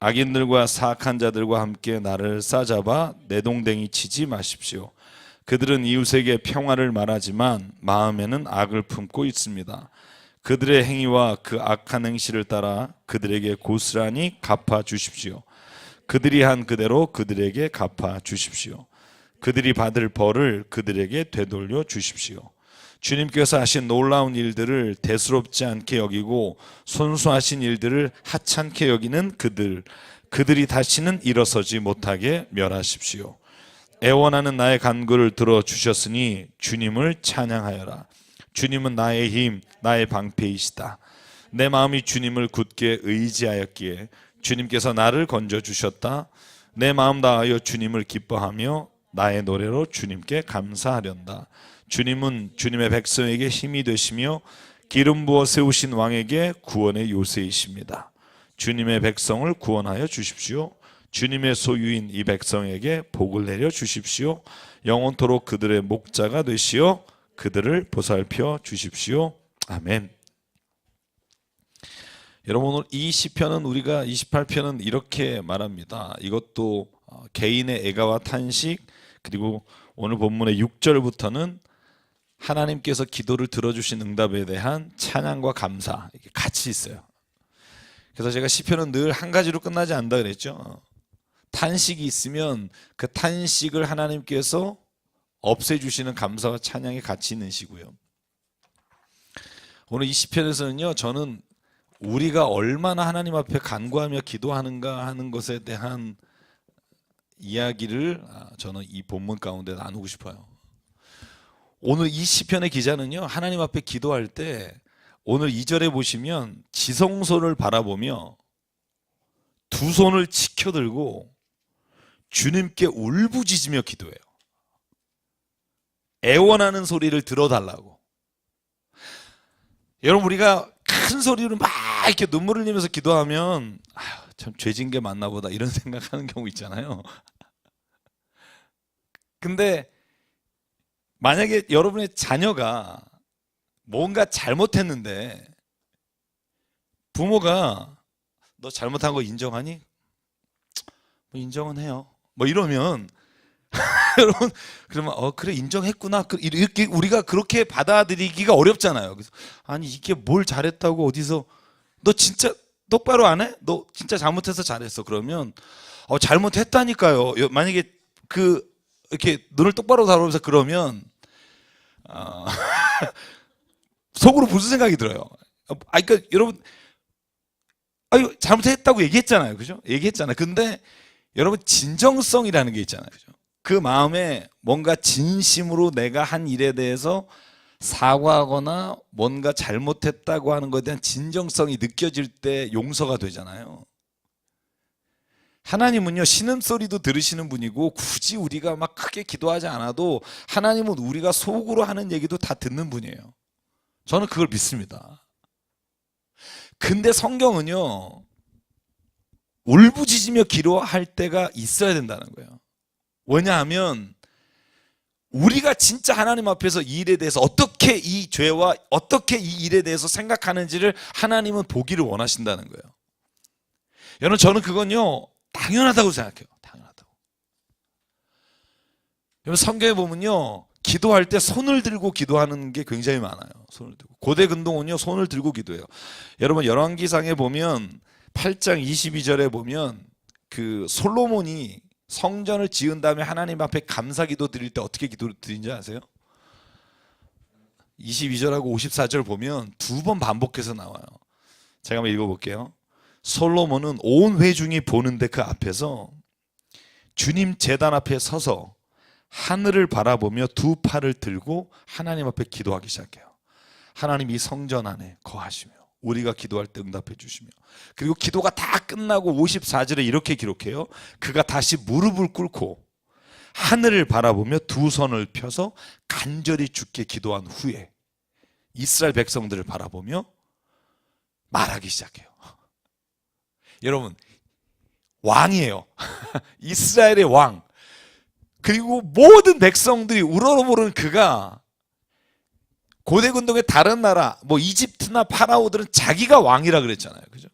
악인들과 사악한 자들과 함께 나를 싸잡아 내동댕이 치지 마십시오. 그들은 이웃에게 평화를 말하지만 마음에는 악을 품고 있습니다. 그들의 행위와 그 악한 행실을 따라 그들에게 고스란히 갚아 주십시오. 그들이 한 그대로 그들에게 갚아 주십시오. 그들이 받을 벌을 그들에게 되돌려 주십시오. 주님께서 하신 놀라운 일들을 대수롭지 않게 여기고 손수하신 일들을 하찮게 여기는 그들이 다시는 일어서지 못하게 멸하십시오. 애원하는 나의 간구를 들어주셨으니 주님을 찬양하여라. 주님은 나의 힘, 나의 방패이시다. 내 마음이 주님을 굳게 의지하였기에 주님께서 나를 건져주셨다. 내 마음 다하여 주님을 기뻐하며 나의 노래로 주님께 감사하련다. 주님은 주님의 백성에게 힘이 되시며 기름 부어 세우신 왕에게 구원의 요새이십니다. 주님의 백성을 구원하여 주십시오. 주님의 소유인 이 백성에게 복을 내려 주십시오. 영원토록 그들의 목자가 되시어 그들을 보살펴 주십시오. 아멘. 여러분 오늘 이 시편은 우리가 28편은 이렇게 말합니다. 이것도 개인의 애가와 탄식, 그리고 오늘 본문의 6절부터는 하나님께서 기도를 들어주신 응답에 대한 찬양과 감사 이게 같이 있어요. 그래서 제가 시편은 늘 한 가지로 끝나지 않는다 그랬죠. 탄식이 있으면 그 탄식을 하나님께서 없애주시는 감사와 찬양이 같이 있는 시고요. 오늘 이 시편에서는요, 저는 우리가 얼마나 하나님 앞에 간구하며 기도하는가 하는 것에 대한 이야기를 저는 이 본문 가운데 나누고 싶어요. 오늘 이 시편의 기자는요, 하나님 앞에 기도할 때 오늘 2절에 보시면 지성소를 바라보며 두 손을 치켜들고 주님께 울부짖으며 기도해요. 애원하는 소리를 들어달라고. 여러분 우리가 큰 소리로 막 이렇게 눈물을 흘리면서 기도하면 아휴, 참 죄진 게 많나 보다 이런 생각하는 경우 있잖아요. 근데 만약에 여러분의 자녀가 뭔가 잘못했는데 부모가 너 잘못한 거 인정하니? 뭐 인정은 해요. 뭐 이러면 여러분 그러면 그래 인정했구나 이렇게 우리가 그렇게 받아들이기가 어렵잖아요. 그래서 아니 이게 뭘 잘했다고 어디서 너 진짜 똑바로 안 해? 너 진짜 잘못해서 잘했어. 그러면 잘못했다니까요. 만약에 그 이렇게 눈을 똑바로 다루면서 그러면 어, 속으로 무슨 생각이 들어요? 그러니까 여러분 아유 잘못했다고 얘기했잖아요. 그죠? 얘기했잖아요. 근데 여러분 진정성이라는 게 있잖아요. 그죠? 그 마음에 뭔가 진심으로 내가 한 일에 대해서 사과하거나 뭔가 잘못했다고 하는 것에 대한 진정성이 느껴질 때 용서가 되잖아요. 하나님은요 신음소리도 들으시는 분이고 굳이 우리가 막 크게 기도하지 않아도 하나님은 우리가 속으로 하는 얘기도 다 듣는 분이에요. 저는 그걸 믿습니다. 근데 성경은요 울부짖으며 기도할 때가 있어야 된다는 거예요. 왜냐하면 우리가 진짜 하나님 앞에서 이 일에 대해서 어떻게 이 죄와 어떻게 이 일에 대해서 생각하는지를 하나님은 보기를 원하신다는 거예요. 여러분 저는 그건요 당연하다고 생각해요. 당연하다고. 여러분 성경에 보면요 기도할 때 손을 들고 기도하는 게 굉장히 많아요. 손을 들고. 고대 근동은요 손을 들고 기도해요. 여러분 열왕기상에 보면 8장 22절에 보면 그 솔로몬이 성전을 지은 다음에 하나님 앞에 감사기도 드릴 때 어떻게 기도 드린지 아세요? 22절하고 54절 보면 두 번 반복해서 나와요. 제가 한번 읽어볼게요. 솔로몬은 온 회중이 보는데 그 앞에서 주님 제단 앞에 서서 하늘을 바라보며 두 팔을 들고 하나님 앞에 기도하기 시작해요. 하나님 이 성전 안에 거하시며 우리가 기도할 때 응답해 주시며 그리고 기도가 다 끝나고 54절에 이렇게 기록해요. 그가 다시 무릎을 꿇고 하늘을 바라보며 두 손을 펴서 간절히 주께 기도한 후에 이스라엘 백성들을 바라보며 말하기 시작해요. 여러분 왕이에요. 이스라엘의 왕. 그리고 모든 백성들이 우러러보는 그가 고대 근동의 다른 나라 뭐 이집트나 파라오들은 자기가 왕이라 그랬잖아요. 그죠?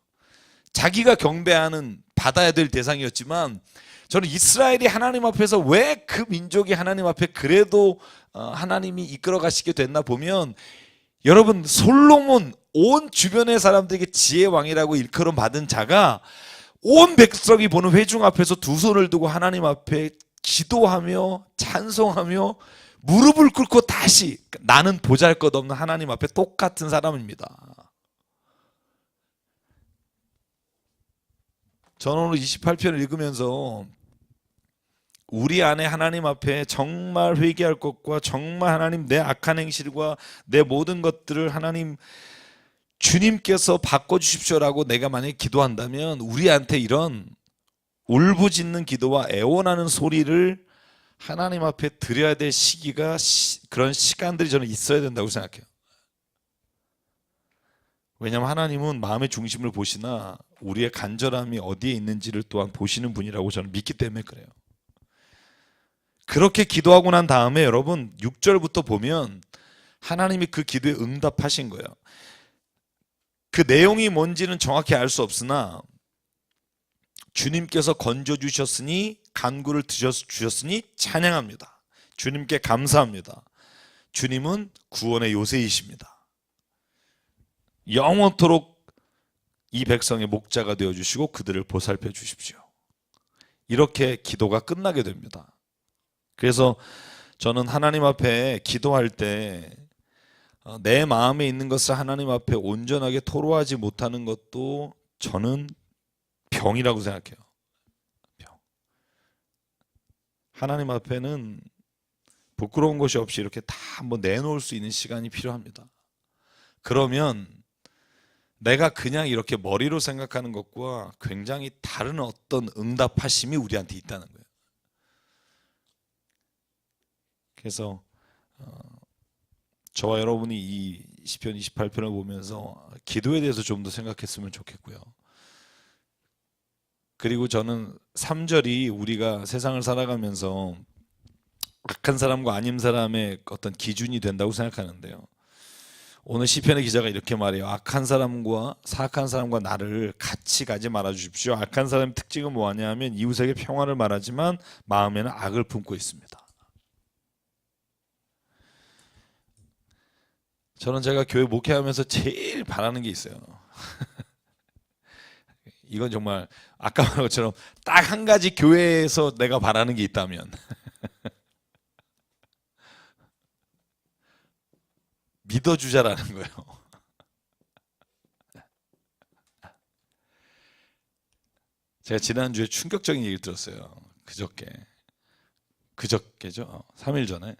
자기가 경배하는 받아야 될 대상이었지만 저는 이스라엘이 하나님 앞에서 왜 그 민족이 하나님 앞에 그래도 하나님이 이끌어 가시게 됐나 보면 여러분 솔로몬 온 주변의 사람들에게 지혜 왕이라고 일컬음 받은 자가 온 백성이 보는 회중 앞에서 두 손을 두고 하나님 앞에 기도하며 찬송하며 무릎을 꿇고 다시 나는 보잘것없는 하나님 앞에 똑같은 사람입니다. 저는 오늘 28편을 읽으면서 우리 안에 하나님 앞에 정말 회개할 것과 정말 하나님 내 악한 행실과 내 모든 것들을 하나님 주님께서 바꿔주십시오라고 내가 만약에 기도한다면 우리한테 이런 울부짖는 기도와 애원하는 소리를 하나님 앞에 드려야 될 시기가 그런 시간들이 저는 있어야 된다고 생각해요. 왜냐하면 하나님은 마음의 중심을 보시나 우리의 간절함이 어디에 있는지를 또한 보시는 분이라고 저는 믿기 때문에 그래요. 그렇게 기도하고 난 다음에 여러분 6절부터 보면 하나님이 그 기도에 응답하신 거예요. 그 내용이 뭔지는 정확히 알 수 없으나 주님께서 건져주셨으니 간구를 주셨으니 찬양합니다. 주님께 감사합니다. 주님은 구원의 요새이십니다. 영원토록 이 백성의 목자가 되어주시고 그들을 보살펴 주십시오. 이렇게 기도가 끝나게 됩니다. 그래서 저는 하나님 앞에 기도할 때 내 마음에 있는 것을 하나님 앞에 온전하게 토로하지 못하는 것도 저는 병이라고 생각해요. 병. 하나님 앞에는 부끄러운 것이 없이 이렇게 다 한번 내놓을 수 있는 시간이 필요합니다. 그러면 내가 그냥 이렇게 머리로 생각하는 것과 굉장히 다른 어떤 응답하심이 우리한테 있다는 거예요. 그래서 저와 여러분이 이 시편 28편을 보면서 기도에 대해서 좀 더 생각했으면 좋겠고요. 그리고 저는 3절이 우리가 세상을 살아가면서 악한 사람과 아닌 사람의 어떤 기준이 된다고 생각하는데요. 오늘 시편의 기자가 이렇게 말해요. 악한 사람과 사악한 사람과 나를 같이 가지 말아 주십시오. 악한 사람의 특징은 뭐하냐 하면 이웃에게 평화를 말하지만 마음에는 악을 품고 있습니다. 저는 제가 교회 목회하면서 제일 바라는 게 있어요. 이건 정말 아까 말한 것처럼 딱 한 가지 교회에서 내가 바라는 게 있다면 믿어주자라는 거예요. 제가 지난주에 충격적인 얘기를 들었어요. 그저께죠. 3일 전에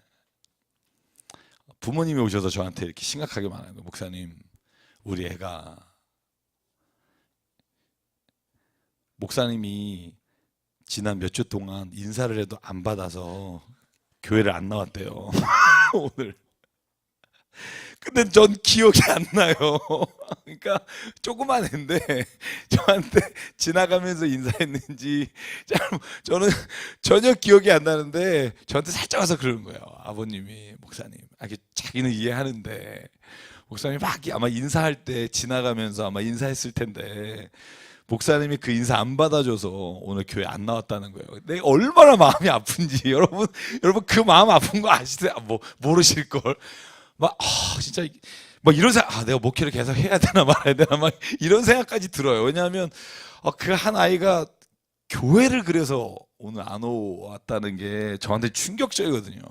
부모님이 오셔서 저한테 이렇게 심각하게 말하는 거예요. 목사님, 우리 애가 목사님이 지난 몇 주 동안 인사를 해도 안 받아서 교회를 안 나왔대요. 오늘. 근데 전 기억이 안 나요. 그러니까 조그만 애인데 저한테 지나가면서 인사했는지 저는 전혀 기억이 안 나는데 저한테 살짝 와서 그러는 거예요. 아버님이 목사님, 자기는 이해하는데 목사님이 막 아마 인사할 때 지나가면서 아마 인사했을 텐데 목사님이 그 인사 안 받아줘서 오늘 교회 안 나왔다는 거예요. 내가 얼마나 마음이 아픈지 여러분 그 마음 아픈 거 아시세요? 모르실 걸. 진짜 이런 생각, 내가 목회를 계속 해야 되나 말아야 되나 이런 생각까지 들어요. 왜냐하면 그 한 아이가 교회를 그래서 오늘 안 왔다는 게 저한테 충격적이거든요.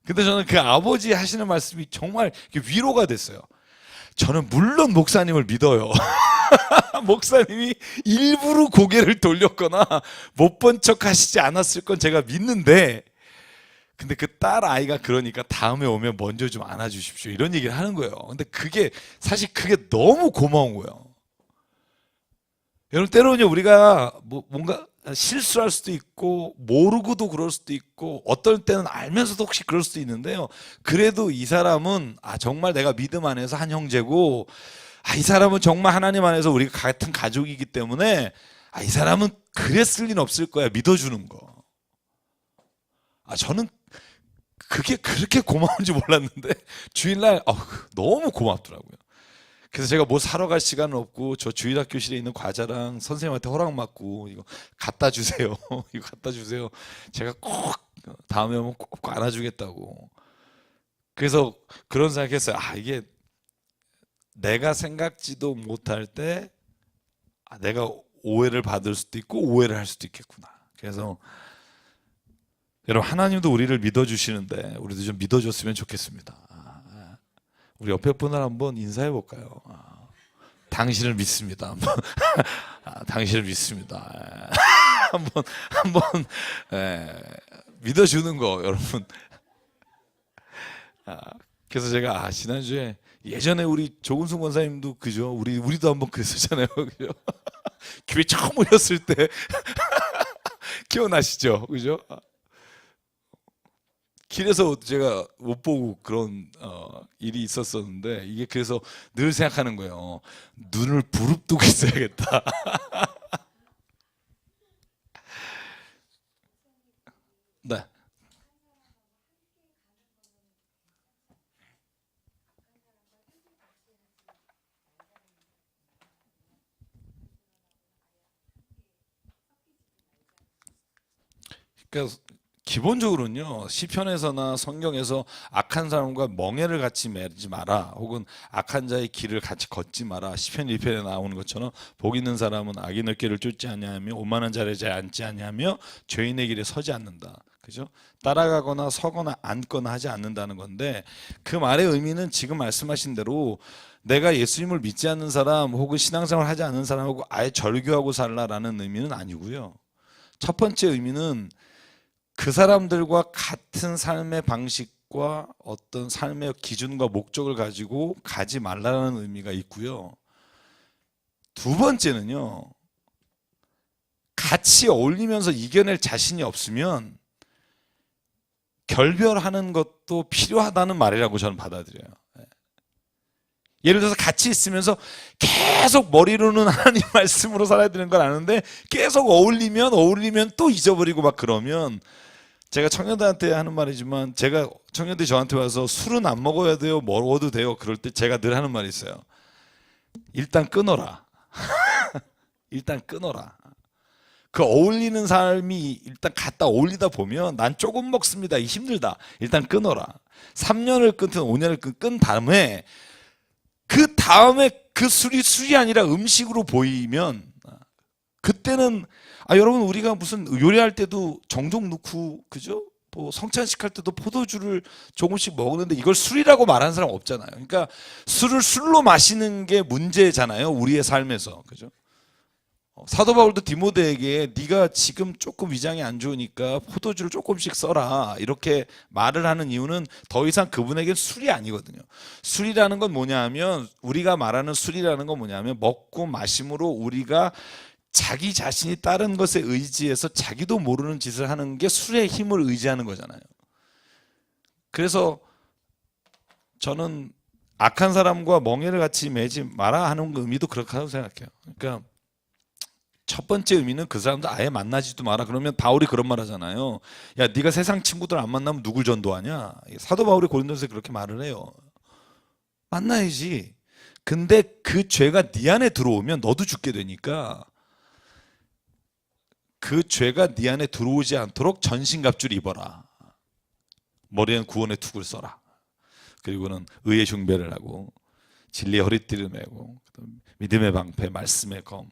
근데 저는 그 아버지 하시는 말씀이 정말 위로가 됐어요. 저는 물론 목사님을 믿어요. 목사님이 일부러 고개를 돌렸거나 못 본 척 하시지 않았을 건 제가 믿는데, 근데 그 딸 아이가 그러니까 다음에 오면 먼저 좀 안아주십시오 이런 얘기를 하는 거예요. 근데 사실 그게 너무 고마운 거예요. 여러분, 때로는 우리가 뭔가 실수할 수도 있고 모르고도 그럴 수도 있고 어떨 때는 알면서도 혹시 그럴 수도 있는데요. 그래도 이 사람은 정말 내가 믿음 안에서 한 형제고, 이 사람은 정말 하나님 안에서 우리가 같은 가족이기 때문에 이 사람은 그랬을 리는 없을 거야, 믿어주는 거. 저는 그게 그렇게 고마운지 몰랐는데 주일날 너무 고맙더라고요. 그래서 제가 뭐 사러 갈 시간은 없고 저 주일학교실에 있는 과자랑 선생님한테 허락받고 이거 갖다 주세요. 이거 갖다 주세요. 제가 꼭 다음에 오면 꼭 안아주겠다고. 그래서 그런 생각했어요. 이게 내가 생각지도 못할 때 내가 오해를 받을 수도 있고 오해를 할 수도 있겠구나. 그래서 여러분, 하나님도 우리를 믿어주시는데 우리도 좀 믿어줬으면 좋겠습니다. 우리 옆에 분을 한번 인사해 볼까요? 당신을 믿습니다. 당신을 믿습니다. 한번 믿어주는 거, 여러분. 그래서 제가 지난주에 예전에 우리 조은숙 원사님도 그죠? 우리도 한번 그랬었잖아요. 그죠? 교회 처음 오셨을 때 기억나시죠? 그죠? 길에서 제가 못 보고 그런 일이 있었었는데, 이게 그래서 늘 생각하는 거예요. 눈을 부릅뜨고 있어야겠다. 네. 그러니까 기본적으로는요, 시편에서나 성경에서 악한 사람과 멍에를 같이 매지 마라, 혹은 악한 자의 길을 같이 걷지 마라, 시편 1편에 나오는 것처럼 복 있는 사람은 악인의 길을 쫓지 아니하며 오만한 자리에 앉지 아니하며 죄인의 길에 서지 않는다. 그죠? 따라가거나 서거나 앉거나 하지 않는다는 건데, 그 말의 의미는 지금 말씀하신 대로 내가 예수님을 믿지 않는 사람 혹은 신앙생활 하지 않는 사람하고 아예 절교하고 살라라는 의미는 아니고요. 첫 번째 의미는 그 사람들과 같은 삶의 방식과 어떤 삶의 기준과 목적을 가지고 가지 말라는 의미가 있고요. 두 번째는요, 같이 어울리면서 이겨낼 자신이 없으면 결별하는 것도 필요하다는 말이라고 저는 받아들여요. 예를 들어서 같이 있으면서 계속 머리로는 하나님 말씀으로 살아야 되는 걸 아는데 계속 어울리면 또 잊어버리고 막 그러면, 제가 청년들한테 하는 말이지만, 제가 청년들이 저한테 와서 술은 안 먹어야 돼요, 먹어도 돼요, 그럴 때 제가 늘 하는 말이 있어요. 일단 끊어라. 일단 끊어라. 그 어울리는 삶이 일단 갖다 어울리다 보면 난 조금 먹습니다, 힘들다, 일단 끊어라. 3년을 끊든 5년을 끈 다음에 그 술이 아니라 음식으로 보이면, 그때는, 여러분, 우리가 무슨 요리할 때도 정종 넣고, 그죠? 뭐 성찬식 할 때도 포도주를 조금씩 먹는데 이걸 술이라고 말하는 사람 없잖아요. 그러니까 술을 술로 마시는 게 문제잖아요, 우리의 삶에서. 그죠? 사도 바울도 디모데에게 네가 지금 조금 위장이 안 좋으니까 포도주를 조금씩 써라, 이렇게 말을 하는 이유는 더 이상 그분에겐 술이 아니거든요. 술이라는 건 뭐냐면, 우리가 말하는 술이라는 건 뭐냐면, 먹고 마심으로 우리가 자기 자신이 다른 것에 의지해서 자기도 모르는 짓을 하는 게 술의 힘을 의지하는 거잖아요. 그래서 저는 악한 사람과 멍에를 같이 매지 마라 하는 의미도 그렇다고 생각해요. 그러니까 첫 번째 의미는 그 사람도 아예 만나지도 마라. 그러면 바울이 그런 말 하잖아요. 야, 네가 세상 친구들 안 만나면 누굴 전도하냐? 사도 바울이 고린도서에 그렇게 말을 해요. 만나야지. 근데 그 죄가 네 안에 들어오면 너도 죽게 되니까, 그 죄가 네 안에 들어오지 않도록 전신갑주를 입어라. 머리엔 구원의 툭을 써라. 그리고는 의의 흉배를 하고, 진리의 허리띠를 메고, 믿음의 방패, 말씀의 검,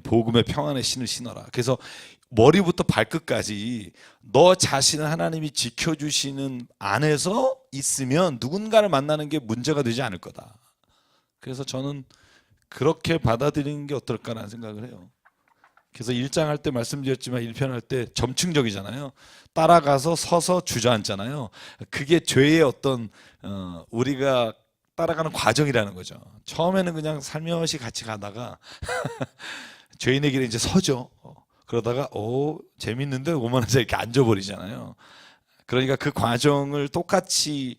복음의 평안의 신을 신어라. 그래서 머리부터 발끝까지 너 자신을 하나님이 지켜주시는 안에서 있으면 누군가를 만나는 게 문제가 되지 않을 거다. 그래서 저는 그렇게 받아들이는 게 어떨까라는 생각을 해요. 그래서 1장 할 때 말씀드렸지만 1편 할 때 점층적이잖아요. 따라가서 서서 주저앉잖아요. 그게 죄의 어떤 우리가 따라가는 과정이라는 거죠. 처음에는 그냥 살며시 같이 가다가 죄인의 길에 이제 서죠. 그러다가 재밌는데 오만하자 이렇게 앉아버리잖아요. 그러니까 그 과정을 똑같이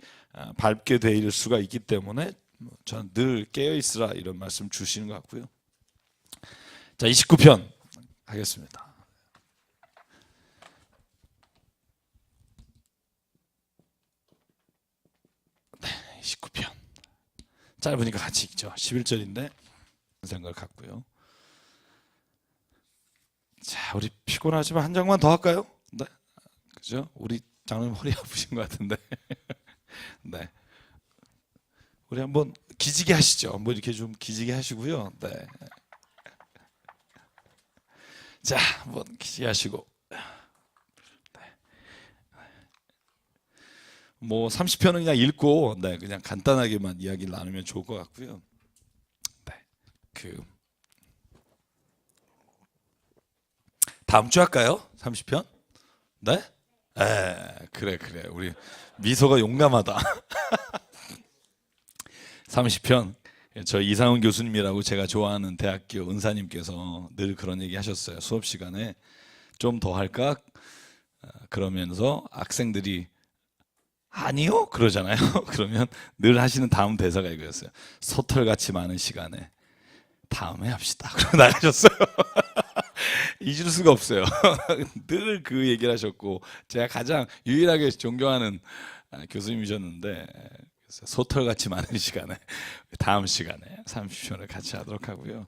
밟게 될 수가 있기 때문에 저는 늘 깨어있으라 이런 말씀 주시는 것 같고요. 자, 29편 하겠습니다. 네, 29편 짧으니까 같이 읽죠. 11절인데 생각을 갖고요. 자, 우리 피곤하지만 한 장만 더 할까요? 네, 그죠? 우리 장로님 허리 아프신 것 같은데. 네, 우리 한번 기지개 하시죠. 한번 이렇게 좀 기지개 하시고요. 네, 자, 한번 기지개 하시고. 네. 뭐 30편은 그냥 읽고, 네, 그냥 간단하게만 이야기를 나누면 좋을 것 같고요. 네, 다음 주 할까요? 30편? 네? 그래. 우리 미소가 용감하다. 30편. 저 이상훈 교수님이라고 제가 좋아하는 대학교 은사님께서 늘 그런 얘기 하셨어요. 수업 시간에 좀 더 할까? 그러면서 학생들이 아니요? 그러잖아요. 그러면 늘 하시는 다음 대사가 이거였어요. 소털같이 많은 시간에 다음에 합시다. 그러고 나가셨어요. 잊을 수가 없어요. 늘 그 얘기를 하셨고, 제가 가장 유일하게 존경하는 교수님이셨는데, 소털같이 많은 시간에 다음 시간에 30편을 같이 하도록 하고요.